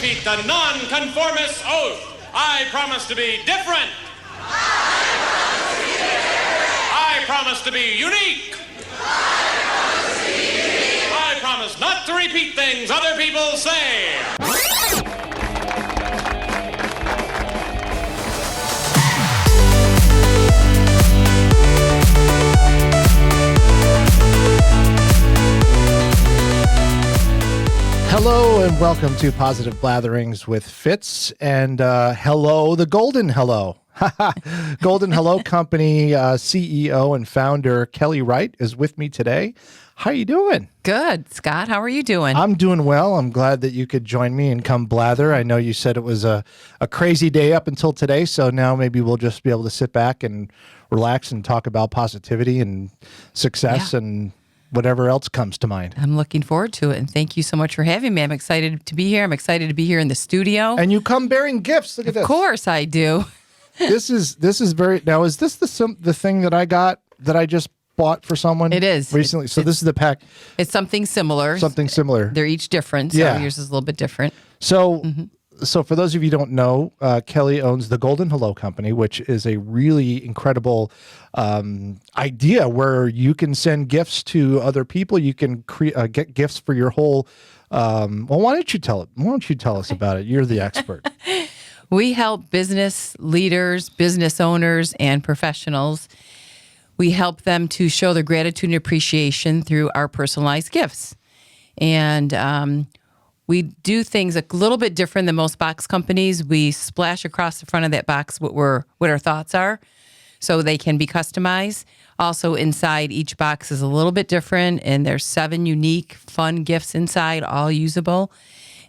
repeat the non-conformist oath. I promise to be different. I promise to be unique. I promise not to repeat things other people say. Hello and welcome to Positive Blatherings with Fitz, and hello, the Golden Hello. Golden Hello Company CEO and founder Kellie Wright is with me today. How are you doing? Good. Scott, how are you doing? I'm doing well. I'm glad that you could join me and come blather. I know you said it was a crazy day up until today, so now maybe we'll just be able to sit back and relax and talk about positivity and success and whatever else comes to mind. I'm looking forward to it, and thank you so much for having me. I'm excited to be here. I'm excited to be here in the studio. And you come bearing gifts. Look at this. Of course I do. This is very, now is this the thing that I got that I just bought for someone? It is. Recently. So this is the pack. It's something similar. Something similar. They're each different, so yours is a little bit different. So So for those of you who don't know, Kellie owns the Golden Hello Company, which is a really incredible idea where you can send gifts to other people. You can get gifts for your whole. Well, why don't you tell it? Why don't you tell us about it? You're the expert. We help business leaders, business owners, and professionals. We help them to show their gratitude and appreciation through our personalized gifts. And we do things a little bit different than most box companies. We splash across the front of that box what our thoughts are, so they can be customized. Also inside each box is a little bit different, and there's 7 unique, fun gifts inside, all usable.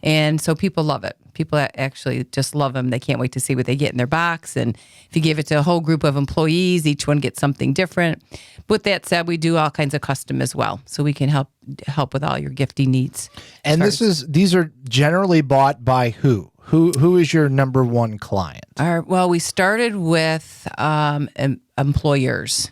And so people love it. People actually just love them. They can't wait to see what they get in their box. And if you give it to a whole group of employees, each one gets something different. With that said, we do all kinds of custom as well, so we can help with all your gifting needs. And these are generally bought by who? Who is your number one client? Well, we started with employers.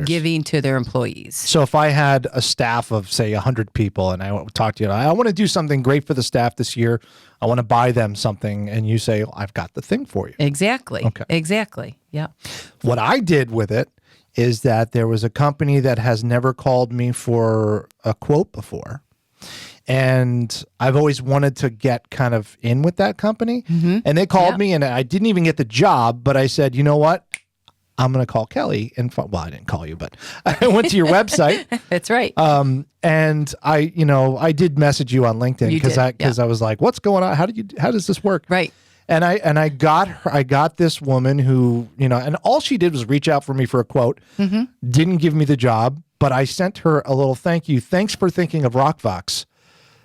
Giving to their employees. So if I had a staff of, say, 100 people, and I talk to you, I want to do something great for the staff this year. I want to buy them something, and you say, I've got the thing for you. Exactly. Okay. Exactly. Yeah. What I did with it is that there was a company that has never called me for a quote before. And I've always wanted to get kind of in with that company. Mm-hmm. And they called me, and I didn't even get the job, but I said, you know what? I'm going to call Kellie. Well, I didn't call you, but I went to your website. That's right. And I did message you on LinkedIn because I was like, what's going on? How does this work? Right. And I got this woman who, and all she did was reach out for me for a quote, didn't give me the job, but I sent her a little thank you. Thanks for thinking of RockVox.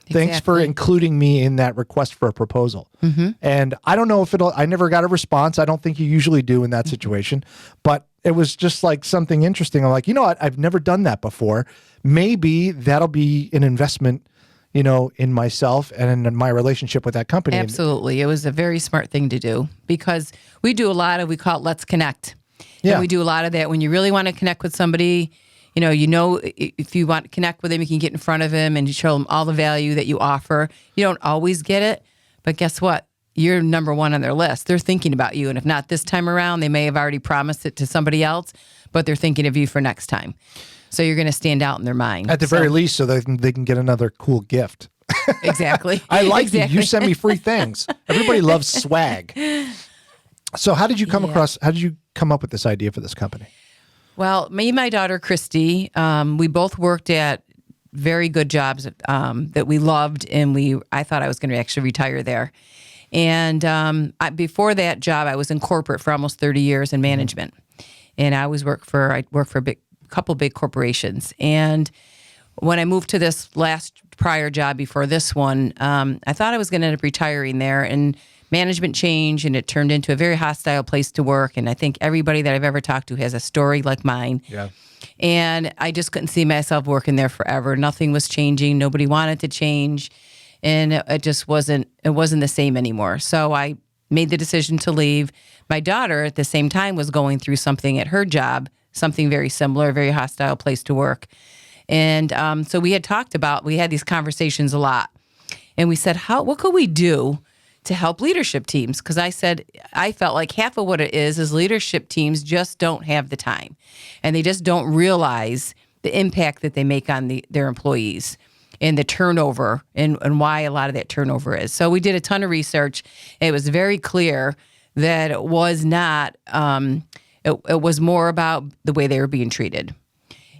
Thanks for including me in that request for a proposal. Mm-hmm. And I don't know if I never got a response. I don't think you usually do in that situation, but it was just like something interesting. I'm like, you know what? I've never done that before. Maybe that'll be an investment, in myself and in my relationship with that company. Absolutely. It was a very smart thing to do because we do a lot of, we call it Let's Connect. Yeah. And we do a lot of that when you really want to connect with somebody. If you want to connect with them, you can get in front of them and show them all the value that you offer. You don't always get it, but guess what? You're number one on their list. They're thinking about you. And if not this time around, they may have already promised it to somebody else, but they're thinking of you for next time. So you're going to stand out in their mind. At the very least, so they can get another cool gift. Exactly. I like you. You send me free things. Everybody loves swag. So how did you come up with this idea for this company? Well, me and my daughter, Christy, we both worked at very good jobs that we loved, and I thought I was going to actually retire there. And before that job, I was in corporate for almost 30 years in management. And I worked for a couple big corporations. And when I moved to this last prior job before this one, I thought I was going to end up retiring there, and management changed, and it turned into a very hostile place to work. And I think everybody that I've ever talked to has a story like mine. Yeah. And I just couldn't see myself working there forever. Nothing was changing. Nobody wanted to change. And it just wasn't the same anymore. So I made the decision to leave. My daughter at the same time was going through something at her job, something very similar, a very hostile place to work. And so we had these conversations a lot. And we said, what could we do to help leadership teams. Because I said, I felt like half of what it is leadership teams just don't have the time. And they just don't realize the impact that they make on their employees and the turnover and why a lot of that turnover is. So we did a ton of research. It was very clear that it was not, it was more about the way they were being treated.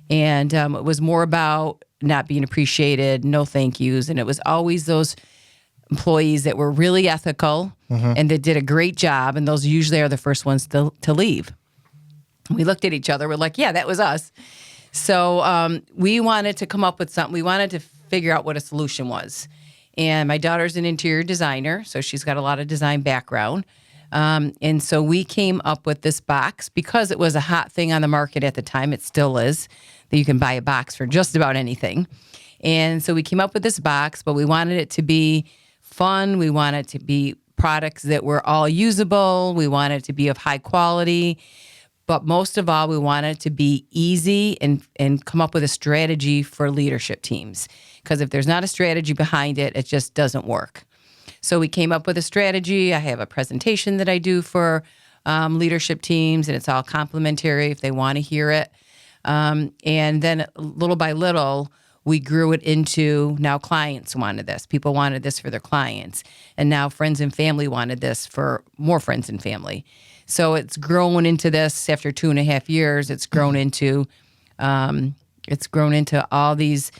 And it was more about not being appreciated, no thank yous. And it was always those employees that were really ethical and that did a great job. And those usually are the first ones to leave. We looked at each other. We're like, yeah, that was us. So we wanted to come up with something. We wanted to figure out what a solution was. And my daughter's an interior designer, so she's got a lot of design background. And so we came up with this box because it was a hot thing on the market at the time. It still is, that you can buy a box for just about anything. And so we came up with this box, but we wanted it to be fun. We wanted it to be products that were all usable. We wanted it to be of high quality. But most of all, we wanted it to be easy and come up with a strategy for leadership teams. Because if there's not a strategy behind it, it just doesn't work. So we came up with a strategy. I have a presentation that I do for leadership teams, and it's all complimentary if they want to hear it. And then little by little, we grew it into now clients wanted this. People wanted this for their clients. And now friends and family wanted this for more friends and family. So it's grown into this after 2.5 years. It's grown into all these.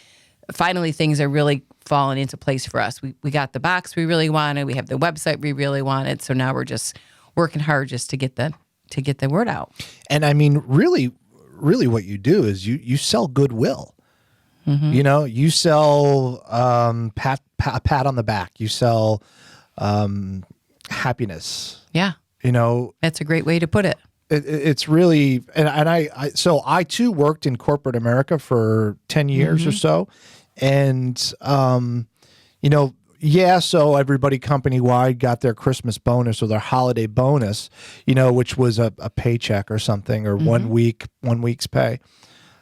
Finally, things are really falling into place for us. We got the box we really wanted. We have the website we really wanted. So now we're just working hard just to get the word out. And I mean, really what you do is you sell goodwill. You know, you sell a pat on the back. You sell happiness. Yeah. You know, that's a great way to put it. It's really, and I too worked in corporate America for 10 years or so. And, you know, yeah, so everybody company-wide got their Christmas bonus or their holiday bonus, you know, which was a paycheck or something, or 1 week's pay.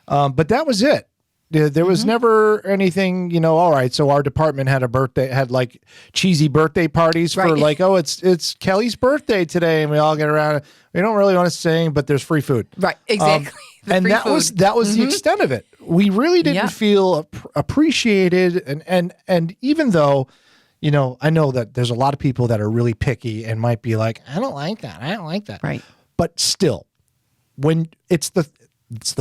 But that was it. There was never anything, you know, all right, so our department had like cheesy birthday parties for like, oh, it's Kellie's birthday today, and we all get around. We don't really want to sing, but there's free food. Right, exactly. And that was the extent of it. We really didn't feel appreciated. And even though, you know, I know that there's a lot of people that are really picky and might be like, I don't like that. Right. But still, when it's the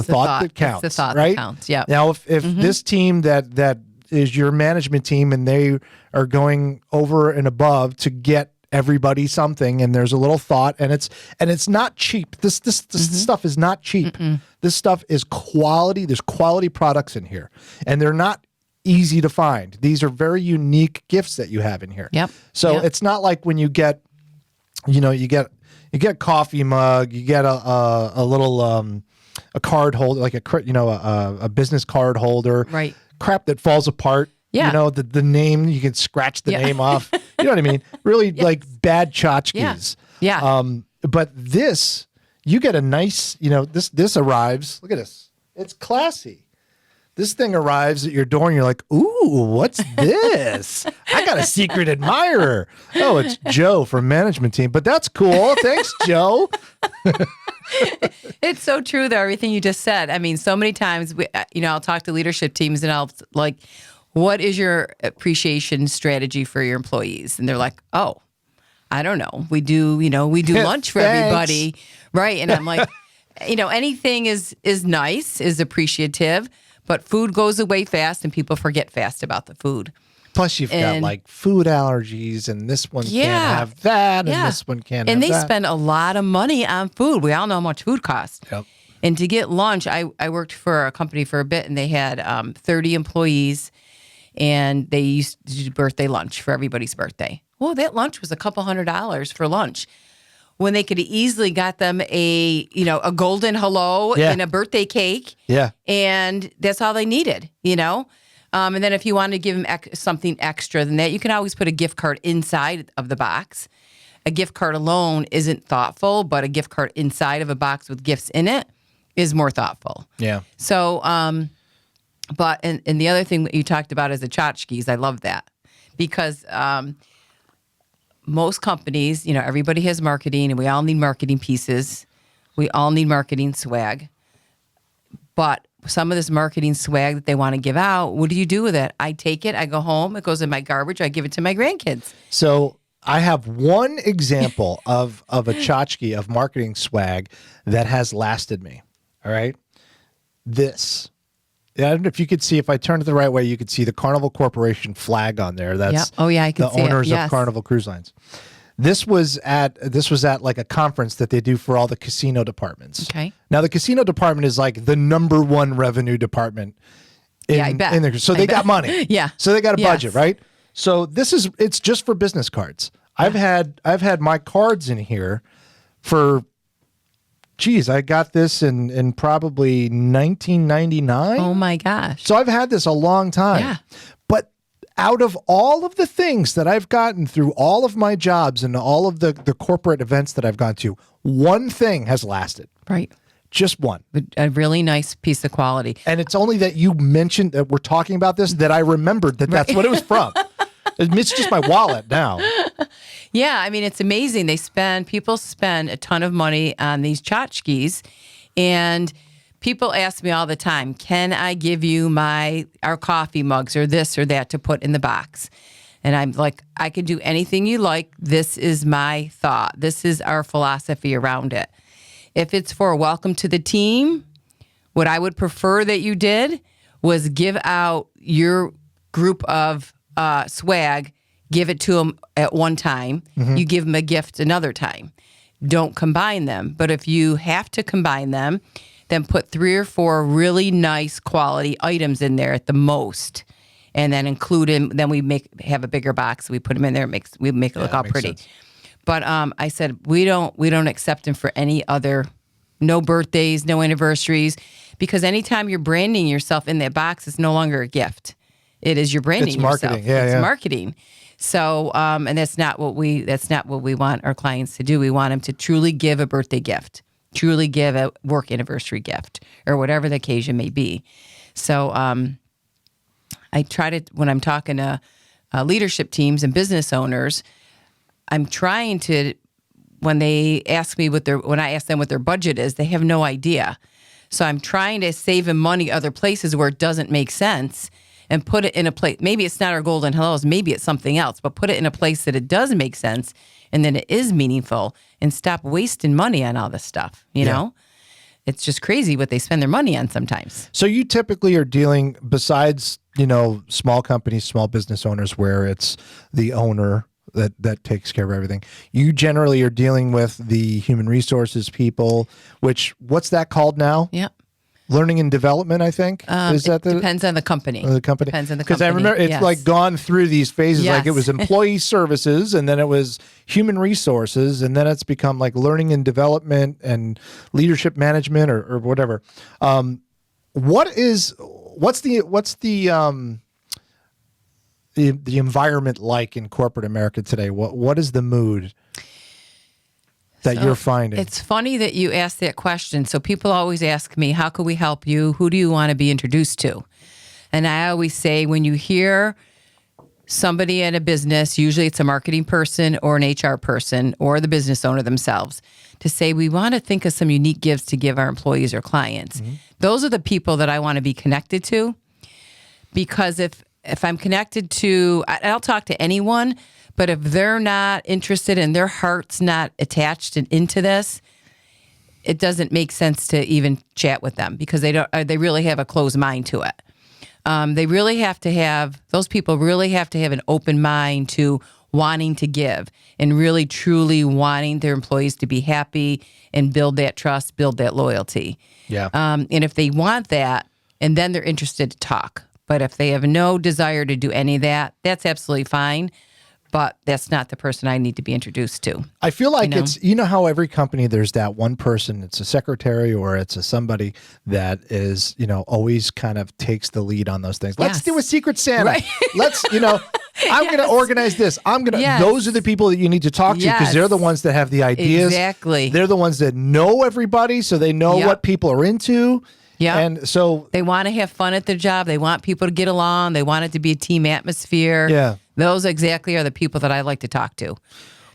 thought that counts. It's the thought right? that counts. Yeah. Now, if this team that is your management team and they are going over and above to get everybody something, and there's a little thought, and it's not cheap. This stuff is not cheap. This stuff is quality. There's quality products in here, and they're not easy to find. These are very unique gifts that you have in here. Yep. So it's not like when you get, you know, you get a coffee mug, you get a little a card holder, like a business card holder, right? Crap that falls apart. Yeah. You know, the name, you can scratch the name off. You know what I mean? Really like bad tchotchkes. Yeah. But this, you get a nice, you know, this arrives. Look at this. It's classy. This thing arrives at your door and you're like, ooh, what's this? I got a secret admirer. Oh, it's Joe from management team. But that's cool. Thanks, Joe. It's so true, though, everything you just said. I mean, so many times, I'll talk to leadership teams and I'll like, what is your appreciation strategy for your employees? And they're like, oh, I don't know. We do lunch for everybody. Right. And I'm like, anything is nice, is appreciative, but food goes away fast and people forget fast about the food. Plus you've got like food allergies, and this one can't have that, and this one can't have that. And they spend a lot of money on food. We all know how much food costs. Yep. And to get lunch, I worked for a company for a bit, and they had 30 employees, and they used to do birthday lunch for everybody's birthday. Well, that lunch was $200 for lunch, when they could have easily got them a golden hello and a birthday cake. Yeah. And that's all they needed, And then if you wanted to give them something extra than that, you can always put a gift card inside of the box. A gift card alone isn't thoughtful, but a gift card inside of a box with gifts in it is more thoughtful. Yeah. So, but the other thing that you talked about is the tchotchkes. I love that because most companies, everybody has marketing and we all need marketing pieces. We all need marketing swag. But some of this marketing swag that they want to give out, what do you do with it? I take it, I go home, it goes in my garbage, I give it to my grandkids. So I have one example of a tchotchke of marketing swag that has lasted me. All right. This. I don't know if you could see, if I turn it the right way, you could see the Carnival Corporation flag on there. That's Yep. Oh, yeah, I can the see it. owners Yes. of Carnival Cruise Lines. This was at like a conference that they do for all the casino departments. Okay. Now the casino department is like the number one revenue department. I bet. So they got money. Yeah. So they got a Yes. budget, right? So it's just for business cards. I've had my cards in here for, I got this in probably 1999. Oh my gosh. So I've had this a long time. Yeah. But out of all of the things that I've gotten through all of my jobs and all of the corporate events that I've gone to, one thing has lasted. Right. Just one. A really nice piece of quality. And it's only that you mentioned that we're talking about this that I remembered that that's what it was from. It's just my wallet now. Yeah, I mean, it's amazing. People spend a ton of money on these tchotchkes, and people ask me all the time, can I give you our coffee mugs or this or that to put in the box? And I'm like, I can do anything you like. This is my thought. This is our philosophy around it. If it's for a welcome to the team, what I would prefer that you did was give out your group of swag, give it to them at one time. Mm-hmm. You give them a gift another time. Don't combine them. But if you have to combine them, then put 3 or 4 really nice quality items in there at the most, and then include them. Then we have a bigger box. We put them in there. We make it look all pretty. Sense. But I said we don't accept them for any other, no birthdays, no anniversaries, because anytime you're branding yourself in that box, it's no longer a gift. It is your branding. It's marketing. Yourself. Yeah, It's marketing. So, and that's not what we want our clients to do. We want them to truly give a birthday gift, truly give a work anniversary gift, or whatever the occasion may be. So, I try to, when I'm talking to leadership teams and business owners, I'm trying to, when I ask them what their budget is, they have no idea. So I'm trying to save them money other places where it doesn't make sense, and put it in a place. Maybe it's not our golden hellos, maybe it's something else, but put it in a place that it does make sense and then it is meaningful, and stop wasting money on all this stuff. You know, it's just crazy what they spend their money on sometimes. So you typically are dealing, besides, small companies, small business owners, where it's the owner that takes care of everything. You generally are dealing with the human resources people, what's that called now? Yeah. Learning and development, I think. Is that depends on the company. The company? Depends on the company. Because I remember it's like gone through these phases. Yes. Like it was employee services, and then it was human resources, and then it's become like learning and development and leadership management or whatever. What's the environment like in corporate America today? What is the mood that you're finding? It's funny that you asked that question. So people always ask me, how can we help you? Who do you want to be introduced to? And I always say, when you hear somebody in a business, usually it's a marketing person or an HR person or the business owner themselves, to say, we want to think of some unique gifts to give our employees or clients. Mm-hmm. Those are the people that I want to be connected to. Because if I'm connected to, I'll talk to anyone, but if they're not interested and their heart's not attached and into this, it doesn't make sense to even chat with them, because they really have a closed mind to it. Those people really have to have an open mind to wanting to give and really truly wanting their employees to be happy and build that trust, build that loyalty. Yeah. And if they want that, and then they're interested to talk. But if they have no desire to do any of that, that's absolutely fine. But that's not the person I need to be introduced to. I feel like it's, how every company, there's that one person, it's a secretary or it's somebody that is, always kind of takes the lead on those things. Let's do a Secret Santa. Right. Let's, I'm going to organize this. Those are the people that you need to talk to, because they're the ones that have the ideas. Exactly. They're the ones that know everybody, so they know what people are into. Yeah. And so they want to have fun at their job. They want people to get along. They want it to be a team atmosphere. Yeah. Those exactly are the people that I like to talk to.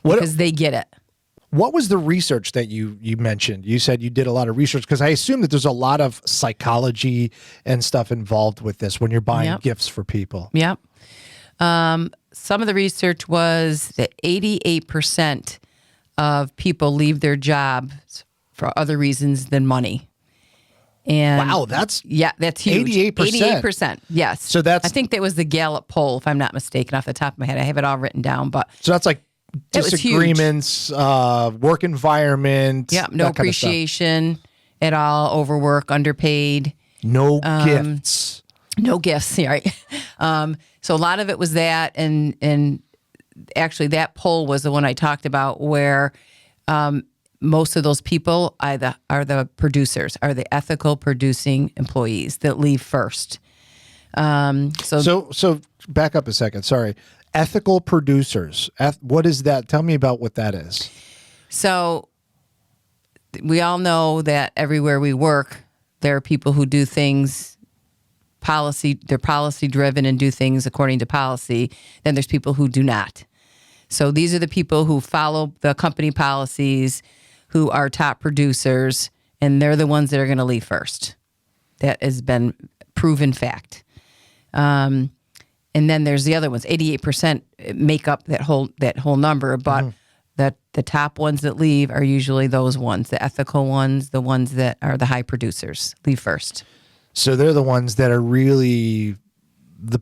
because they get it. What was the research that you mentioned? You said you did a lot of research, because I assume that there's a lot of psychology and stuff involved with this when you're buying gifts for people. Yep. Some of the research was that 88% of people leave their jobs for other reasons than money. And wow, that's huge. 88%. 88%. Yes. So I think that was the Gallup poll, if I'm not mistaken, off the top of my head. I have it all written down, but so that's like disagreements, work environment. Yeah, no appreciation at all, overwork, underpaid. No gifts. No gifts, right? So a lot of it was that, and actually that poll was the one I talked about, where most of those people are the producers, are the ethical producing employees that leave first. So back up a second. Sorry. Ethical producers. What is that? Tell me about what that is. So we all know that everywhere we work, there are people who do things they're policy driven and do things according to policy. Then there's people who do not. So these are the people who follow the company policies, who are top producers, and they're the ones that are going to leave first. That has been proven fact. And then there's the other ones. 88% make up that whole number, but the top ones that leave are usually those ones, the ethical ones, the ones that are the high producers, leave first. So they're the ones that are really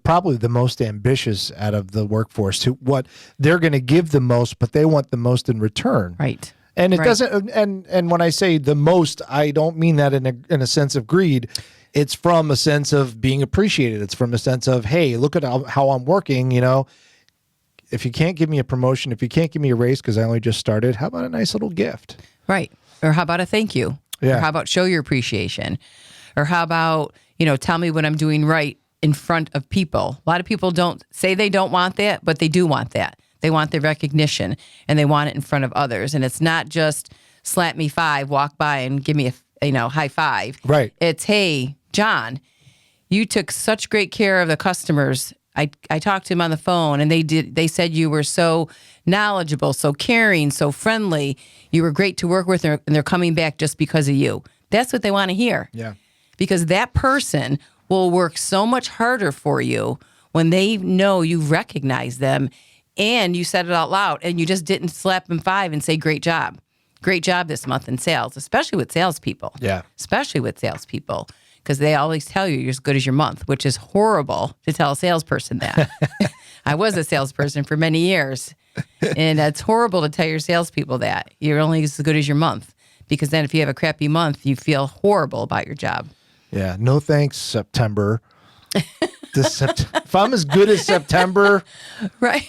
probably the most ambitious out of the workforce. What they're going to give the most, but they want the most in return. Right. And it doesn't. And when I say the most, I don't mean that in a sense of greed. It's from a sense of being appreciated. It's from a sense of, hey, look at how I'm working. You know, if you can't give me a promotion, if you can't give me a raise because I only just started, how about a nice little gift? Right. Or how about a thank you? Yeah. Or how about show your appreciation? Or how about, tell me what I'm doing right in front of people. A lot of people don't say they don't want that, but they do want that. They want the recognition, and they want it in front of others. And it's not just slap me 5, walk by and give me a high five. Right. It's, hey, John, you took such great care of the customers. I talked to him on the phone, and they said you were so knowledgeable, so caring, so friendly. You were great to work with, and they're coming back just because of you. That's what they want to hear. Yeah. Because that person will work so much harder for you when they know you recognize them and you said it out loud, and you just didn't slap them 5 and say, great job. Great job this month in sales, especially with salespeople. Yeah. Especially with salespeople, because they always tell you you're as good as your month, which is horrible to tell a salesperson that. I was a salesperson for many years, and it's horrible to tell your salespeople that. You're only as good as your month, because then if you have a crappy month, you feel horrible about your job. Yeah. No thanks, September. If I'm as good as September, right?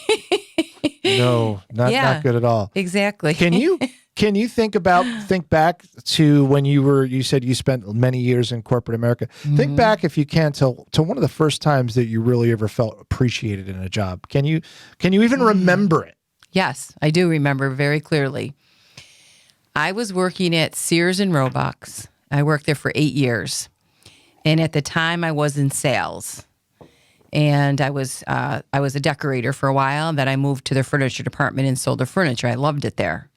No, not good at all. Exactly. Can you think back to when you said you spent many years in corporate America. Mm-hmm. Think back, if you can, to one of the first times that you really ever felt appreciated in a job. Can you even remember it? Yes, I do remember very clearly. I was working at Sears and Roebuck's. I worked there for 8 years. And at the time I was in sales. And I was a decorator for a while. And then I moved to the furniture department and sold the furniture. I loved it there.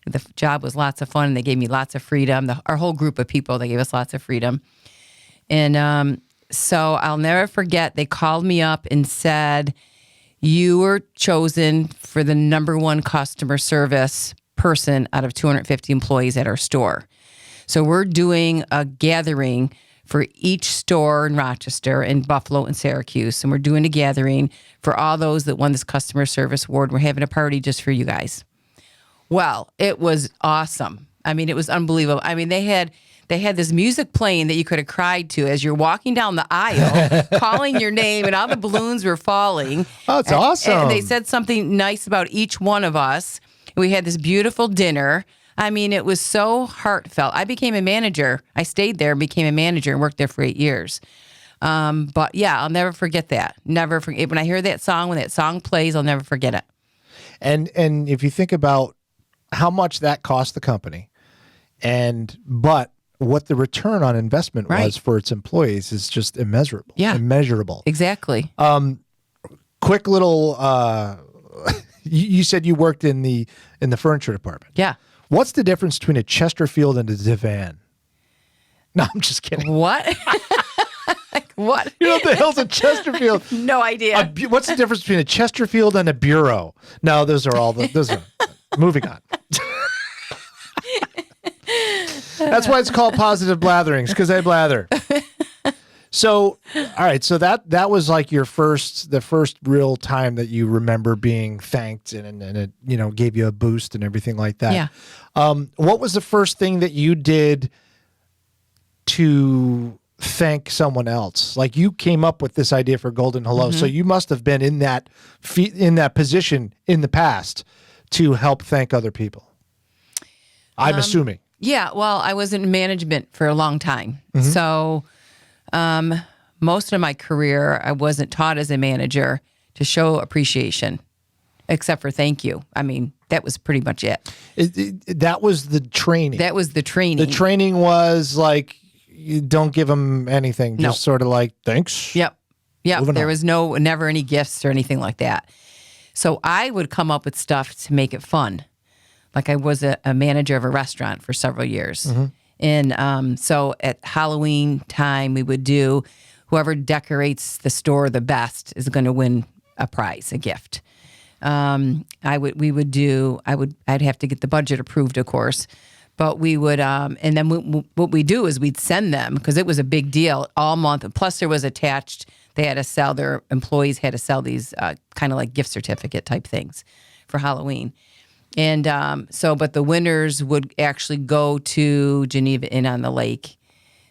The job was lots of fun. And they gave me lots of freedom. Our whole group of people, they gave us lots of freedom. And so I'll never forget, they called me up and said, you were chosen for the #1 customer service person out of 250 employees at our store. So we're doing a gathering for each store in Rochester and Buffalo and Syracuse. And we're doing a gathering for all those that won this customer service award. We're having a party just for you guys. Well, it was awesome. I mean, it was unbelievable. I mean, they had this music playing that you could have cried to as you're walking down the aisle, calling your name, and all the balloons were falling. Oh, it's awesome. And they said something nice about each one of us. We had this beautiful dinner. I mean, it was so heartfelt. I became a manager. I stayed there, became a manager, and worked there for 8 years. But yeah, I'll never forget that. Never forget. When I hear that song, when that song plays, I'll never forget it. And if you think about how much that cost the company, but what the return on investment was for its employees is just immeasurable. Yeah. Immeasurable. Exactly. Quick little, You said you worked in the furniture department. Yeah. What's the difference between a Chesterfield and a divan? No, I'm just kidding. What? What? You know what the hell's a Chesterfield? No idea. What's the difference between a Chesterfield and a bureau? No, those are moving on. That's why it's called positive blatherings, because I blather. So, all right. So that was like the first real time that you remember being thanked and it, gave you a boost and everything like that. Yeah. What was the first thing that you did to thank someone else? Like, you came up with this idea for Golden Hello. So you must have been in that position in the past to help thank other people. I'm assuming. Yeah. Well, I was in management for a long time. So, most of my career, I wasn't taught as a manager to show appreciation, except for thank you. I mean, that was pretty much it. That was the training. That was the training. The training was like, you don't give them anything, just sort of like, thanks. Yep. Moving There on. was never any gifts or anything like that. So I would come up with stuff to make it fun. Like, I was a manager of a restaurant for several years. And so at Halloween time, we would do, whoever decorates the store the best is going to win a prize, a gift. I'd have to get the budget approved, of course. But we would, and then what we do is we'd send them, because it was a big deal all month. Plus, there was attached, their employees had to sell these kind of like gift certificate type things for Halloween. And but the winners would actually go to Geneva Inn on the Lake.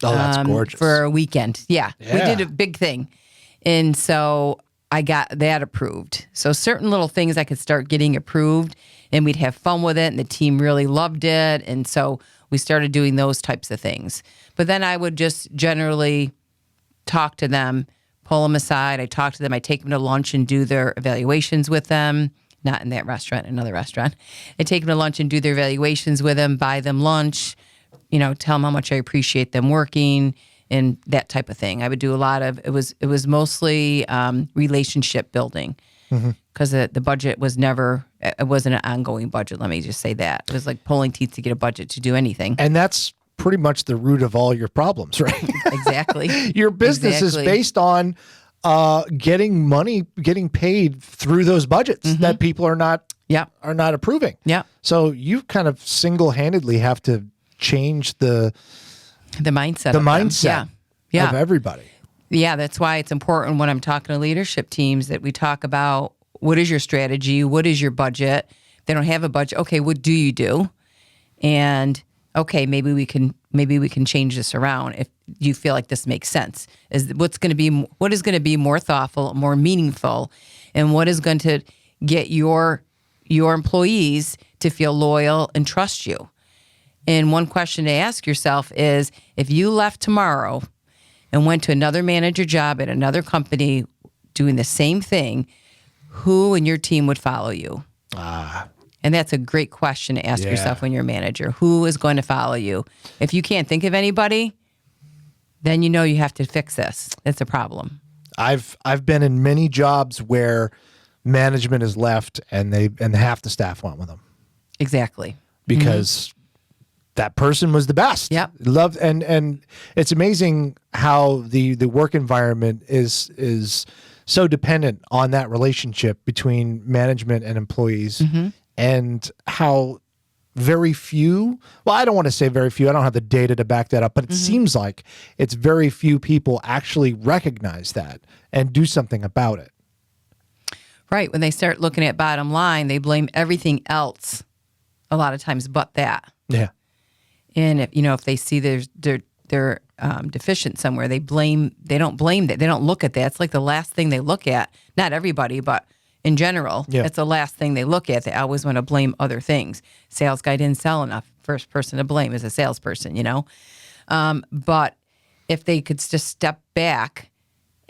Oh, that's gorgeous. For a weekend. Yeah, we did a big thing. And so I got that approved. So certain little things I could start getting approved, and we'd have fun with it, and the team really loved it. And so we started doing those types of things. But then I would just generally talk to them, pull them aside. I talk to them. I take them to lunch and do their evaluations with them. Not in that restaurant, another restaurant. I take them to lunch and do their evaluations with them, buy them lunch, tell them how much I appreciate them working and that type of thing. I would do a lot of, it was mostly relationship building, because the budget was it wasn't an ongoing budget. Let me just say that. It was like pulling teeth to get a budget to do anything. And that's pretty much the root of all your problems, right? Exactly. Your business is based on getting paid through those budgets that people are not approving. Yeah. So you kind of single-handedly have to change the mindset. Of everybody. Yeah, that's why it's important when I'm talking to leadership teams that we talk about, what is your strategy? What is your budget? If they don't have a budget. Okay, what do you do? And okay, maybe we can change this around if you feel like this makes sense. What is going to be more thoughtful, more meaningful, and what is going to get your employees to feel loyal and trust you. And one question to ask yourself is, if you left tomorrow and went to another manager job at another company doing the same thing, who in your team would follow you? And that's a great question to ask yourself when you're a manager. Who is going to follow you? If you can't think of anybody, then you have to fix this. It's a problem. I've been in many jobs where management is left and half the staff went with them. Exactly. Because that person was the best. Yep. Loved, and it's amazing how the work environment is so dependent on that relationship between management and employees. And how very few, well, I don't want to say very few, I don't have the data to back that up, but it seems like it's very few people actually recognize that and do something about it. Right. When they start looking at bottom line, they blame everything else a lot of times but that. Yeah. And if they see they're deficient somewhere, they don't blame that. They don't look at that. It's like the last thing they look at. Not everybody, but in general, it's the last thing they look at. They always want to blame other things. Sales guy didn't sell enough. First person to blame is a salesperson, But if they could just step back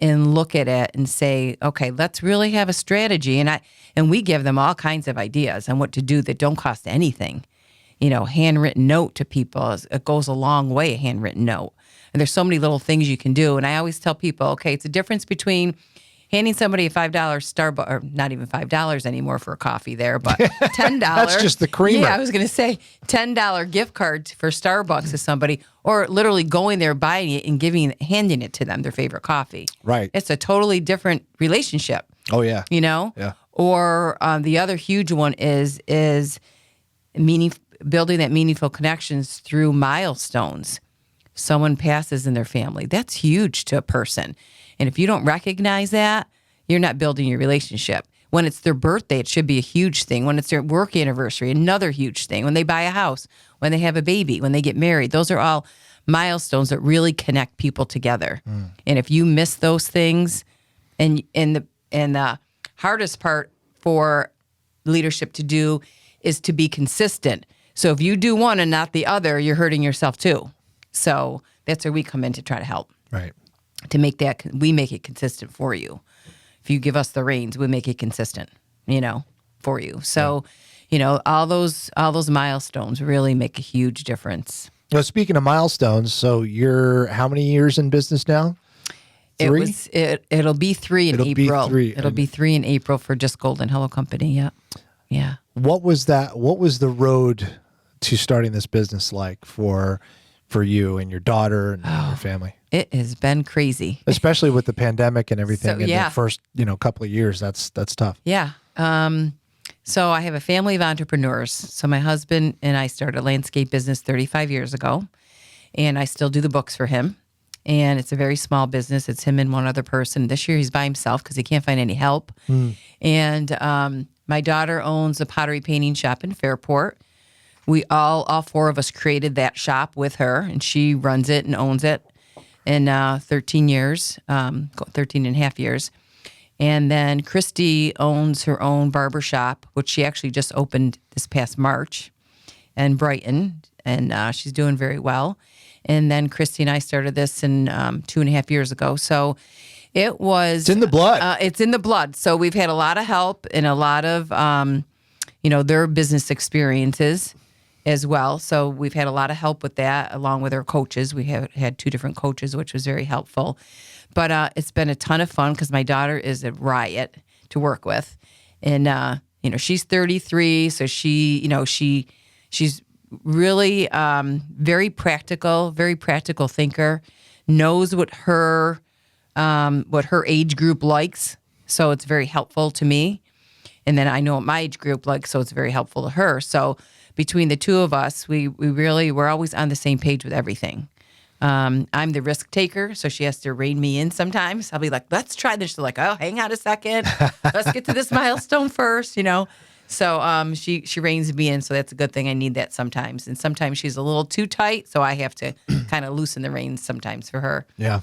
and look at it and say, okay, let's really have a strategy. And we give them all kinds of ideas on what to do that don't cost anything. Handwritten note to people, it goes a long way, a handwritten note. And there's so many little things you can do. And I always tell people, okay, it's a difference between handing somebody a $5 Starbucks, or not even $5 anymore for a coffee there, but $10. That's just the creamer. Yeah, I was going to say $10 gift card for Starbucks to somebody, or literally going there, buying it, and handing it to them, their favorite coffee. Right. It's a totally different relationship. Oh yeah. You know. Yeah. Or the other huge one is building that meaningful connections through milestones. Someone passes in their family. That's huge to a person. And if you don't recognize that, you're not building your relationship. When it's their birthday, it should be a huge thing. When it's their work anniversary, another huge thing. When they buy a house, when they have a baby, when they get married, those are all milestones that really connect people together. And if you miss those things, and the hardest part for leadership to do is to be consistent. So if you do one and not the other, you're hurting yourself too. So that's where we come in to try to help. Right. To make that, we make it consistent for you. If you give us the reins, we make it consistent, for you. So, all those milestones really make a huge difference. Well, speaking of milestones, so you're how many years in business now? 3? It'll be 3 in April. It'll be 3 in April for Just Golden Hello Company. Yeah. Yeah. What was that? What was the road to starting this business like for you and your daughter and your family? It has been crazy. Especially with the pandemic and everything in yeah. the first, couple of years. That's tough. Yeah. So I have a family of entrepreneurs. So my husband and I started a landscape business 35 years ago, and I still do the books for him. And it's a very small business. It's him and one other person. This year he's by himself because he can't find any help. And my daughter owns a pottery painting shop in Fairport. We all 4 of us created that shop with her, and she runs it and owns it in 13 years, 13 and a half years. And then Christy owns her own barber shop, which she actually just opened this past March in Brighton, and she's doing very well. And then Christy and I started this in 2.5 years ago. So it was... It's in the blood. It's in the blood. So we've had a lot of help and a lot of, their business experiences as well. So we've had a lot of help with that, along with our coaches. We have had 2 different coaches, which was very helpful. But it's been a ton of fun because my daughter is a riot to work with. And, she's 33, so she's really very practical thinker, knows what her age group likes. So it's very helpful to me. And then I know what my age group likes, so it's very helpful to her. So between the 2 of us, we're always on the same page with everything. I'm the risk taker, so she has to rein me in sometimes. I'll be like, let's try this. She's like, oh, hang on a second. Let's get to this milestone first, So she reins me in, so that's a good thing. I need that sometimes. And sometimes she's a little too tight, so I have to kind of loosen the reins sometimes for her. Yeah.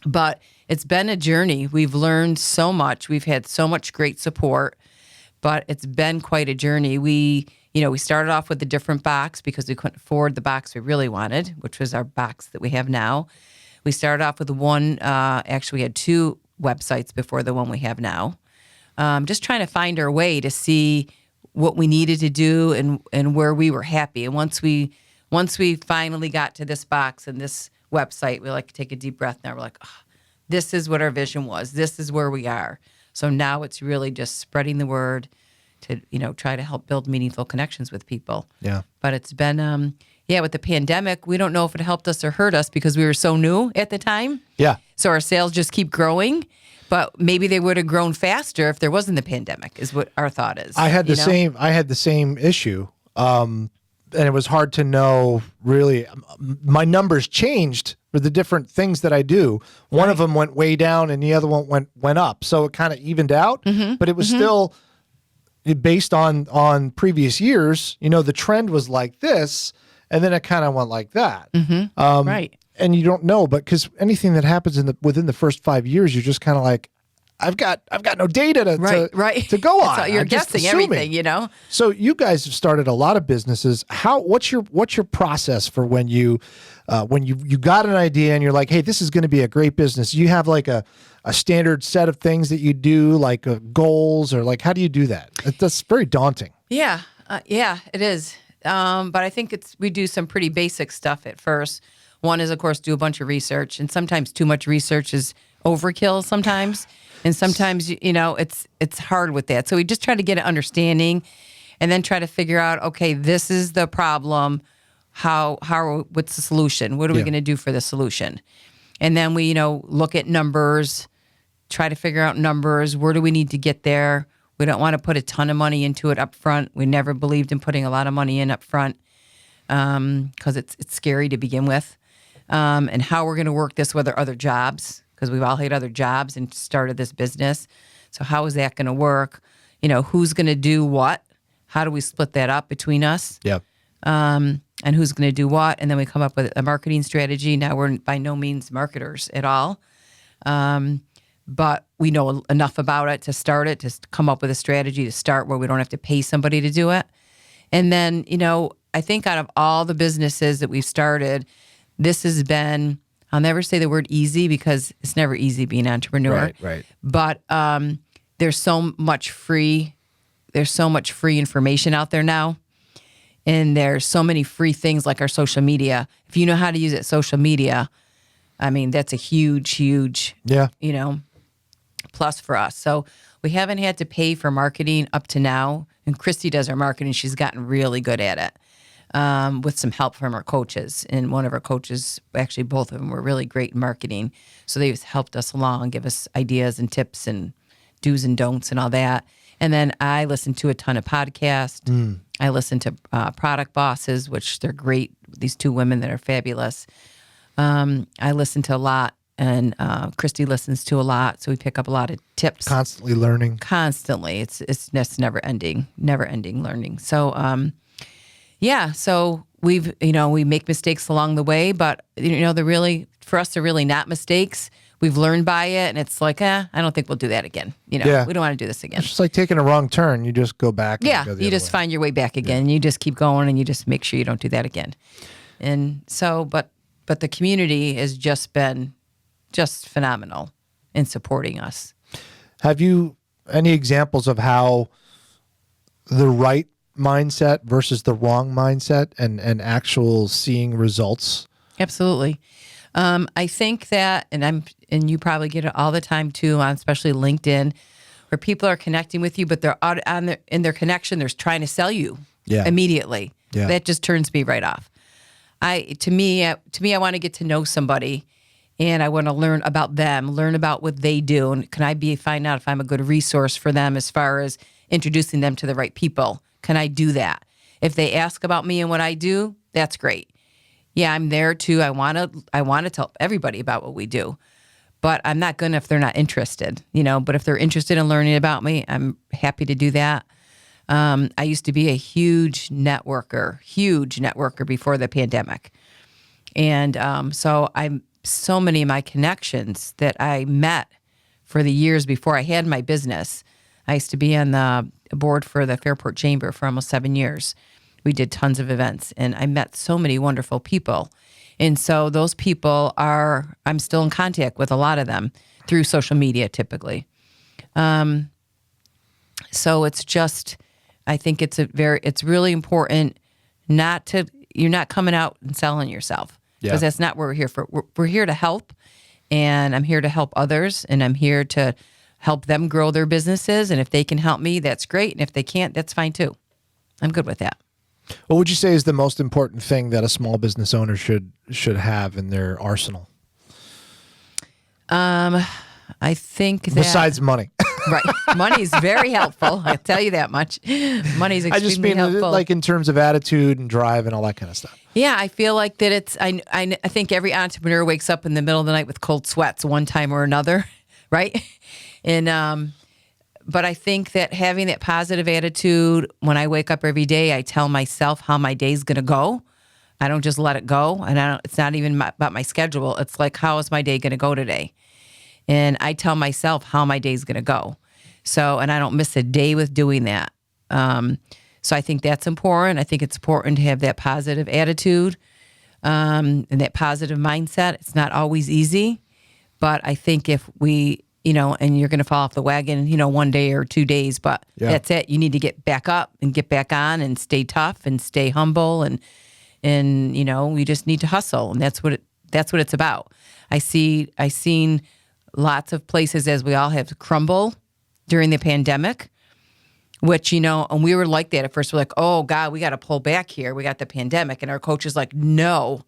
But it's been a journey. We've learned so much. We've had so much great support, but it's been quite a journey. We started off with a different box because we couldn't afford the box we really wanted, which was our box that we have now. We started off with one, actually we had 2 websites before the one we have now. Just trying to find our way to see what we needed to do and where we were happy. And once we finally got to this box and this website, we like to take a deep breath. Now we're like, oh, this is what our vision was. This is where we are. So now it's really just spreading the word to, try to help build meaningful connections with people. Yeah. But it's been, with the pandemic, we don't know if it helped us or hurt us because we were so new at the time. Yeah. So our sales just keep growing. But maybe they would have grown faster if there wasn't the pandemic, is what our thought is. I had the same issue. And it was hard to know really. My numbers changed for the different things that I do. One of them went way down and the other one went up. So it kind of evened out, but it was still based on previous years. The trend was like this, and then it kind of went like that. Right. And you don't know, but because anything that happens within the first 5 years, you're just kind of like, I've got no data to go on. So you're guessing everything, So you guys have started a lot of businesses. What's your process for when you got an idea and you're like, hey, this is going to be a great business? You have like a standard set of things that you do, like goals, or like how do you do that? That's very daunting. Yeah, it is. But I think we do some pretty basic stuff at first. One is, of course, do a bunch of research, and sometimes too much research is overkill sometimes. And sometimes, it's hard with that. So we just try to get an understanding and then try to figure out, okay, this is the problem. What's the solution? What are we going to do for the solution? And then we, look at numbers, try to figure out numbers. Where do we need to get there? We don't want to put a ton of money into it up front. We never believed in putting a lot of money in up front because it's scary to begin with. And how we're going to work this with our other jobs, because we've all had other jobs and started this business. So how is that going to work? Who's going to do what? How do we split that up between us? Yep. And who's going to do what? And then we come up with a marketing strategy. Now, we're by no means marketers at all. But we know enough about it to start it, to come up with a strategy to start where we don't have to pay somebody to do it. And then, I think out of all the businesses that we've started, this has been, I'll never say the word easy because it's never easy being an entrepreneur. Right. But there's so much free information out there now. And there's so many free things like our social media. If you know how to use it, social media, I mean, that's a huge, plus for us. So we haven't had to pay for marketing up to now. And Christy does our marketing. She's gotten really good at it with some help from our coaches. And one of our coaches, actually both of them, were really great in marketing. So they've helped us along, give us ideas and tips and do's and don'ts and all that. And then I listen to a ton of podcasts. I listen to Product Bosses, which they're great. These two women that are fabulous. I listen to a lot, and Christy listens to a lot. So we pick up a lot of tips. Constantly learning. Constantly. It's never ending learning. So, so we make mistakes along the way, but for us, they're really not mistakes. We've learned by it, and it's like, I don't think we'll do that again. We don't want to do this again. It's just like taking a wrong turn. You just go back. And You just find your way back again. You just keep going, and you just make sure you don't do that again. And so, but the community has just been just phenomenal in supporting us. Have you any examples of how the right mindset versus the wrong mindset and actual seeing results? Absolutely. I think that, and you probably get it all the time too, on especially LinkedIn, where people are connecting with you, but they're in their connection, they're trying to sell you immediately. Yeah. That just turns me right off. To me, I want to get to know somebody, and I want to learn about them, learn about what they do, and find out if I'm a good resource for them as far as introducing them to the right people. Can I do that? If they ask about me and what I do, that's great. Yeah, I'm there too. I want to tell everybody about what we do, but I'm not good if they're not interested, but if they're interested in learning about me, I'm happy to do that. I used to be a huge networker before the pandemic. And so many of my connections that I met for the years before I had my business. I used to be on the board for the Fairport Chamber for almost 7 years. We did tons of events, and I met so many wonderful people. And so those people I'm still in contact with a lot of them through social media typically. So it's just, I think it's really important you're not coming out and selling yourself, because that's not what we're here for. We're here to help, and I'm here to help others, and I'm here to help them grow their businesses. And if they can help me, that's great. And if they can't, that's fine too. I'm good with that. What would you say is the most important thing that a small business owner should have in their arsenal? I think that, besides money. Right. Money is very helpful. I tell you that much. Money is extremely helpful. Like in terms of attitude and drive and all that kind of stuff. Yeah, I feel like that it's, I think every entrepreneur wakes up in the middle of the night with cold sweats one time or another, right? And, but I think that having that positive attitude, when I wake up every day, I tell myself how my day's going to go. I don't just let it go. And it's not even about my schedule. It's like, how is my day going to go today? And I tell myself how my day's going to go. So, and I don't miss a day with doing that. So I think that's important. I think it's important to have that positive attitude and that positive mindset. It's not always easy, but I think if we, and you're going to fall off the wagon, one day or 2 days, but that's it. You need to get back up and get back on and stay tough and stay humble. And we just need to hustle. And that's what it's about. I seen lots of places, as we all have, crumble during the pandemic, which, and we were like that at first. We're like, oh, God, we got to pull back here. We got the pandemic. And our coach is like, no,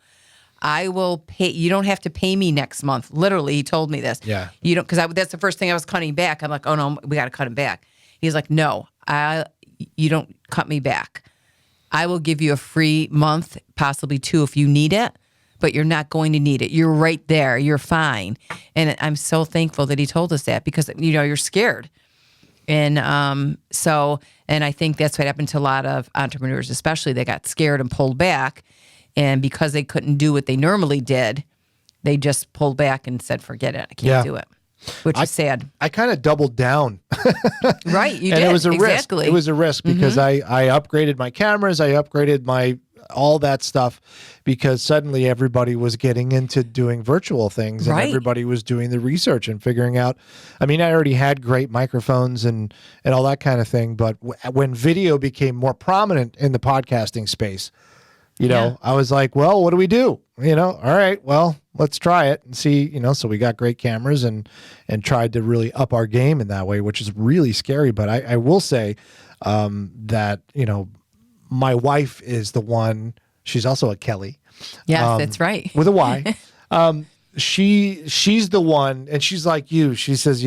I will pay. You don't have to pay me next month. Literally, he told me this. Yeah. You don't, because that's the first thing I was cutting back. I'm like, oh, no, we got to cut him back. He's like, no, you don't cut me back. I will give you a free month, possibly 2 if you need it, but you're not going to need it. You're right there. You're fine. And I'm so thankful that he told us that, because, you're scared. And and I think that's what happened to a lot of entrepreneurs, especially. They got scared and pulled back. And because they couldn't do what they normally did, they just pulled back and said, forget it. I can't do it, which is sad. I kind of doubled down. Right, you and did. It was a exactly. risk. It was a risk because I upgraded my cameras. I upgraded all that stuff, because suddenly everybody was getting into doing virtual things, and everybody was doing the research and figuring out. I mean, I already had great microphones and all that kind of thing, but when video became more prominent in the podcasting space, I was like, well, what do we do? All right, well, let's try it and see, so we got great cameras and tried to really up our game in that way, which is really scary. But I will say that, my wife is the one, she's also a Kellie. Yes, that's right. With a Y. She's the one, and she's like you. She says,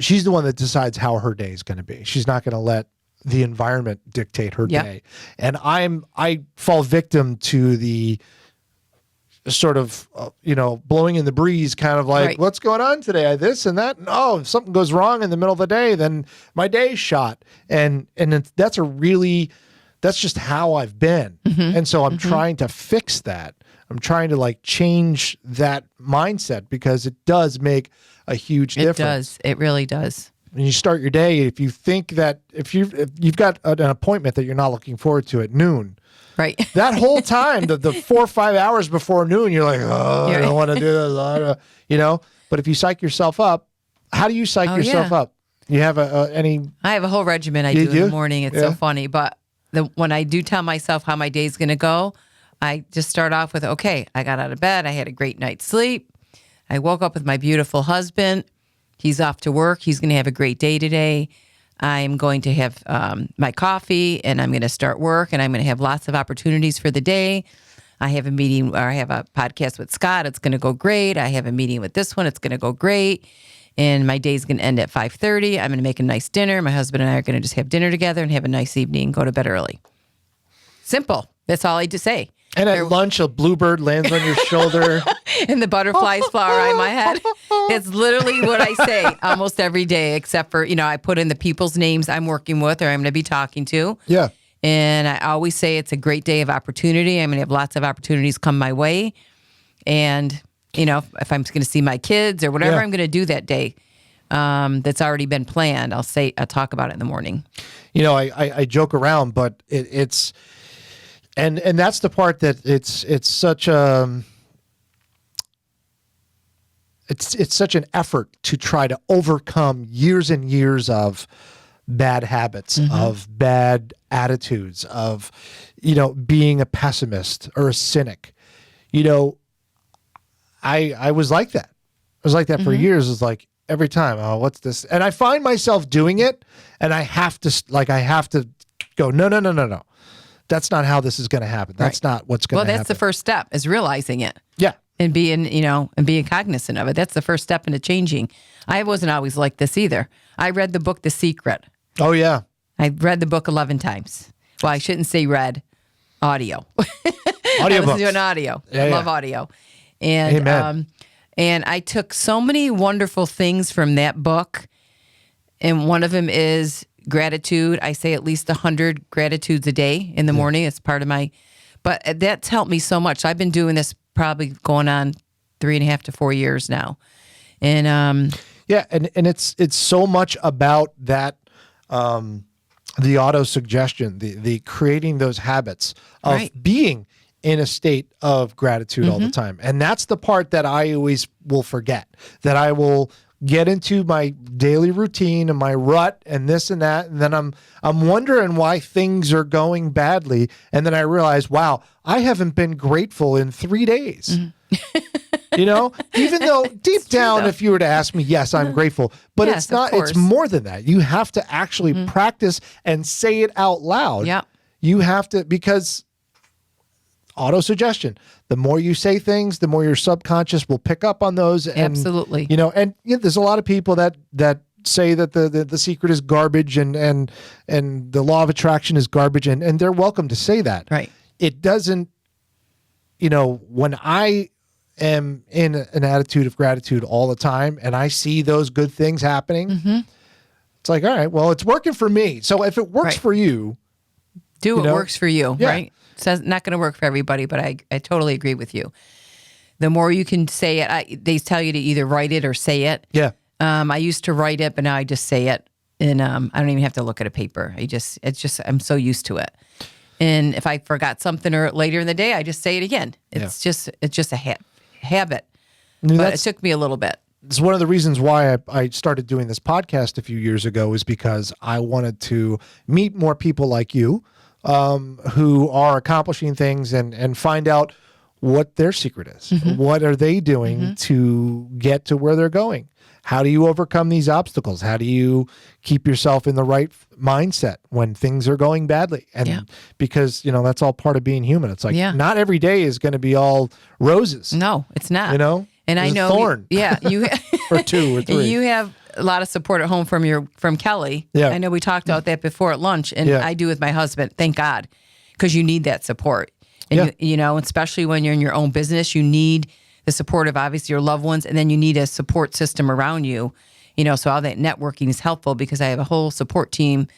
she's the one that decides how her day is going to be. She's not going to let the environment dictate her day. And I fall victim to the sort of, blowing in the breeze, kind of like, what's going on today? This and that. And, oh, if something goes wrong in the middle of the day, then my day's shot. And that's just how I've been. And so I'm trying to fix that. I'm trying to change that mindset, because it does make a huge difference. It does. It really does. When you start your day, if you think that if you've got an appointment that you're not looking forward to at noon, right? That whole time, the 4 or 5 hours before noon, you're like, oh, I don't want to do this, But if you psych yourself up, how do you psych yourself up? You have any? I have a whole regimen I do in the morning. It's so funny, but when I do tell myself how my day's going to go, I just start off with, okay, I got out of bed, I had a great night's sleep, I woke up with my beautiful husband. He's off to work. He's going to have a great day today. I'm going to have my coffee, and I'm going to start work, and I'm going to have lots of opportunities for the day. I have a meeting, or I have a podcast with Scott. It's going to go great. I have a meeting with this one. It's going to go great. And my day's going to end at 5:30. I'm going to make a nice dinner. My husband and I are going to just have dinner together and have a nice evening, go to bed early. Simple. That's all I had to say. And at lunch, a bluebird lands on your shoulder. And the butterflies fly around my head. It's literally what I say almost every day, except for, I put in the people's names I'm working with or I'm going to be talking to. Yeah. And I always say it's a great day of opportunity. I'm going to have lots of opportunities come my way. And, if I'm going to see my kids or whatever I'm going to do that day that's already been planned, I'll talk about it in the morning. I joke around, but it's... And that's the part that it's such a it's such an effort to try to overcome years and years of bad habits, of bad attitudes, of being a pessimist or a cynic. I was like that. I was like that for years. It's like every time, oh, what's this? And I find myself doing it, and I have to go, no. That's not how this is going to happen. That's not what's going to happen. Well, that's the first step, is realizing it. Yeah. And being cognizant of it. That's the first step into changing. I wasn't always like this either. I read the book, The Secret. Oh, yeah. I read the book 11 times. Well, I shouldn't say read. Audio. Audio I listen to an audio. I love audio. And, Amen. And I took so many wonderful things from that book. And one of them is gratitude. I say at least 100 gratitudes a day in the morning. It's part of but that's helped me so much. I've been doing this probably going on 3.5 to 4 years now. And, and it's so much about that, the auto suggestion, the creating those habits of being in a state of gratitude all the time. And that's the part that I always will forget, that I will get into my daily routine and my rut and this and that, and then I'm wondering why things are going badly, and then I realize, wow, I haven't been grateful in 3 days. You know, even though deep down, if you were to ask me, yes, I'm grateful, but Yes, it's not, of it's course. more than that. You have to actually practice and say it out loud. Yep. You have to, because auto-suggestion, the more you say things, the more your subconscious will pick up on those. And, Absolutely. You know, and there's a lot of people that say that the secret is garbage and the law of attraction is garbage, and they're welcome to say that. Right. It doesn't, you know, when I am in an attitude of gratitude all the time and I see those good things happening, it's like, all right, well, it's working for me. So if it works Right. for you, Do what know? works for you, Yeah. right? It's not going to work for everybody, but I totally agree with you. The more you can say it, they tell you to either write it or say it. yeah. I used to write it, but now I just say it, and I don't even have to look at a paper. I'm so used to it. And if I forgot something or later in the day, I just say it again. It's just a habit. I mean, But it took me a little bit. it's one of the reasons why I started doing this podcast a few years ago, is because I wanted to meet more people like you, who are accomplishing things and find out what their secret is. What are they doing to get to where they're going? How do you overcome these obstacles? How do you keep yourself in the right mindset when things are going badly? And because, you know, that's all part of being human. It's like, not every day is going to be all roses. No, it's not. You know? And There's I know, a thorn. you or two or three. You have a lot of support at home from Kelly. Yeah. I know we talked about that before at lunch, and Yeah. I do with my husband. Thank God, because you need that support. And you know, especially when you're in your own business, you need the support of obviously your loved ones, and then you need a support system around you. You know, so all that networking is helpful because I have a whole support team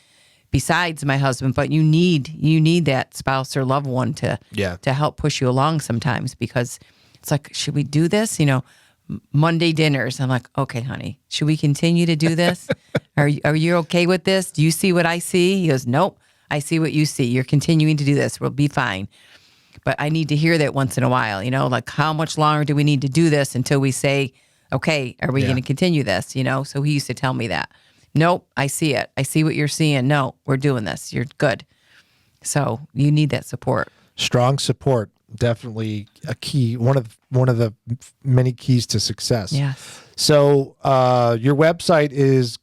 besides my husband. But you need that spouse or loved one to help push you along sometimes, because it's like, should we do this? You know, Monday dinners. I'm like, okay, honey, should we continue to do this? Are you okay with this? Do you see what I see? He goes, nope, I see what you see. You're continuing to do this. We'll be fine. But I need to hear that once in a while, you know, like how much longer do we need to do this until we say, okay, are we going to continue this? You know, so he used to tell me that. Nope, I see it. I see what you're seeing. No, we're doing this. You're good. So you need that support. Strong support, definitely a key. One of the many keys to success. Yes. So your website is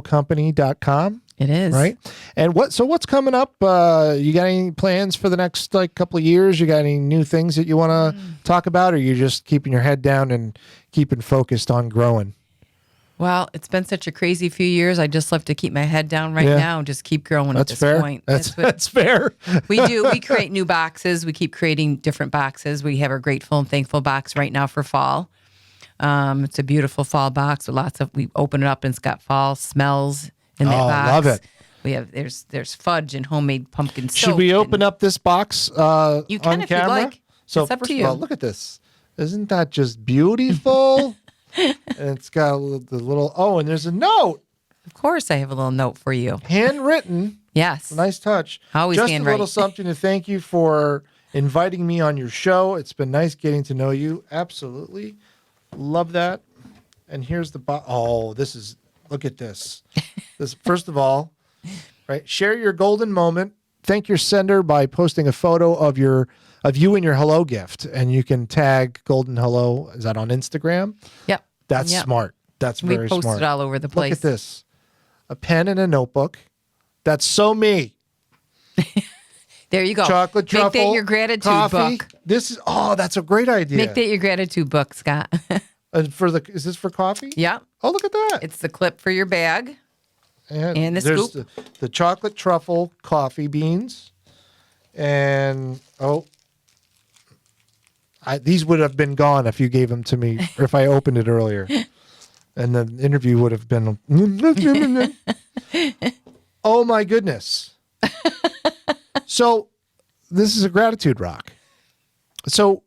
goldenhellocompany.com. It is. Right. And what's coming up? You got any plans for the next couple of years? You got any new things that you want to talk about, or you just keeping your head down and keeping focused on growing? Well, it's been such a crazy few years. I just love to keep my head down right now and just keep growing at this fair. point. That's fair. We do. We create new boxes. We keep creating different boxes. We have our Grateful and Thankful box right now for fall. It's a beautiful fall box with we open it up and it's got fall smells in that box. Love it. We have there's fudge and homemade pumpkin soap. Should we open up this box You can on if camera? you'd like. So It's up first to of you. all, look at this. Isn't that just beautiful? And it's got the little, and there's a note. Of course, I have a little note for you. Handwritten. Yes. Nice touch. Always just handwrite. a little something to thank you for inviting me on your show. It's been nice getting to know you. Absolutely. Love that. And here's the look at this. This, first of all, right, share your golden moment. Thank your sender by posting a photo of you and your hello gift, and you can tag Golden Hello. Is that on Instagram? Yep. That's Yep. smart. That's We very post smart. it all over the place. Look at this. A pen and a notebook. That's so me. There you go. Chocolate truffle. Make that your gratitude coffee. book. That's a great idea. Make that your gratitude book, Scott. Is this for coffee? Yeah. Oh, look at that. It's the clip for your bag. And the there's scoop. the chocolate truffle coffee beans. And these would have been gone if you gave them to me, or if I opened it earlier. And the interview would have been, oh my goodness. So this is a gratitude rock. So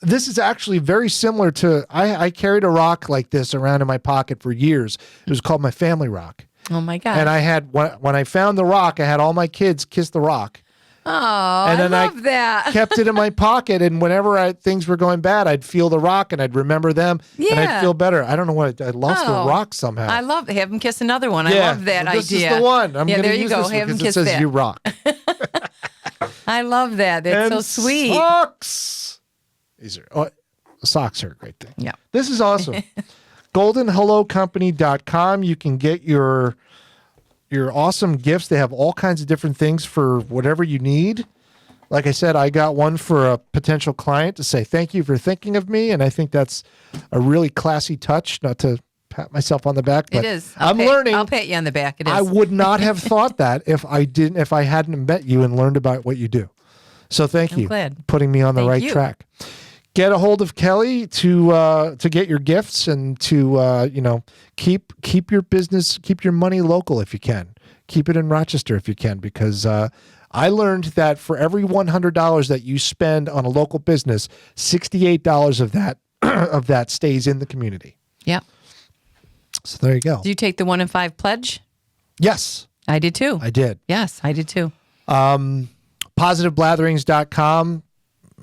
this is actually very similar to, I carried a rock like this around in my pocket for years. It was called my family rock. Oh my God. And I had, when I found the rock, I had all my kids kiss the rock. Oh, And I then love that. kept it in my pocket, and whenever things were going bad, I'd feel the rock and I'd remember them, and I'd Yeah. feel better. I don't know what I lost the rock somehow. I love have him kiss another one. I Yeah, love that this idea. is the one. I'm yeah, going there to you use go. this one Have him because kiss it says that. you rock. I love that. That's And so sweet. Socks. Socks are a great thing. Yeah. This is awesome. goldenhellocompany.com. You can get your awesome gifts. They have all kinds of different things for whatever you need. Like I said, I got one for a potential client to say thank you for thinking of me, and I think that's a really classy touch. Not to pat myself on the back, but It is. I'm learning. I'll pat you on the back. It is. I would not have thought that if I hadn't met you and learned about what you do. So thank you glad. for putting me on the right you. track. Get a hold of Kellie to get your gifts and to keep your business, keep your money local if you can. Keep it in Rochester if you can, because I learned that for every $100 that you spend on a local business, $68 of that stays in the community. Yeah. So there you go. Do you take the 1 in 5 pledge? Yes, I did too. I did. Yes, I did too. PositiveBlatherings.com.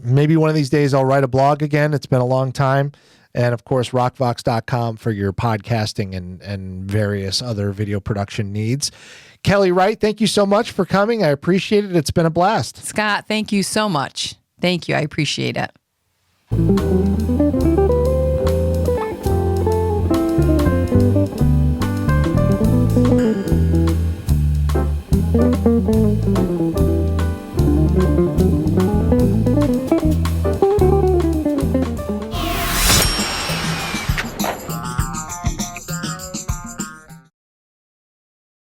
Maybe one of these days I'll write a blog again. It's been a long time. And of course, rockvox.com for your podcasting and various other video production needs. Kellie Wright, thank you so much for coming. I appreciate it. It's been a blast. Scott, thank you so much. Thank you. I appreciate it.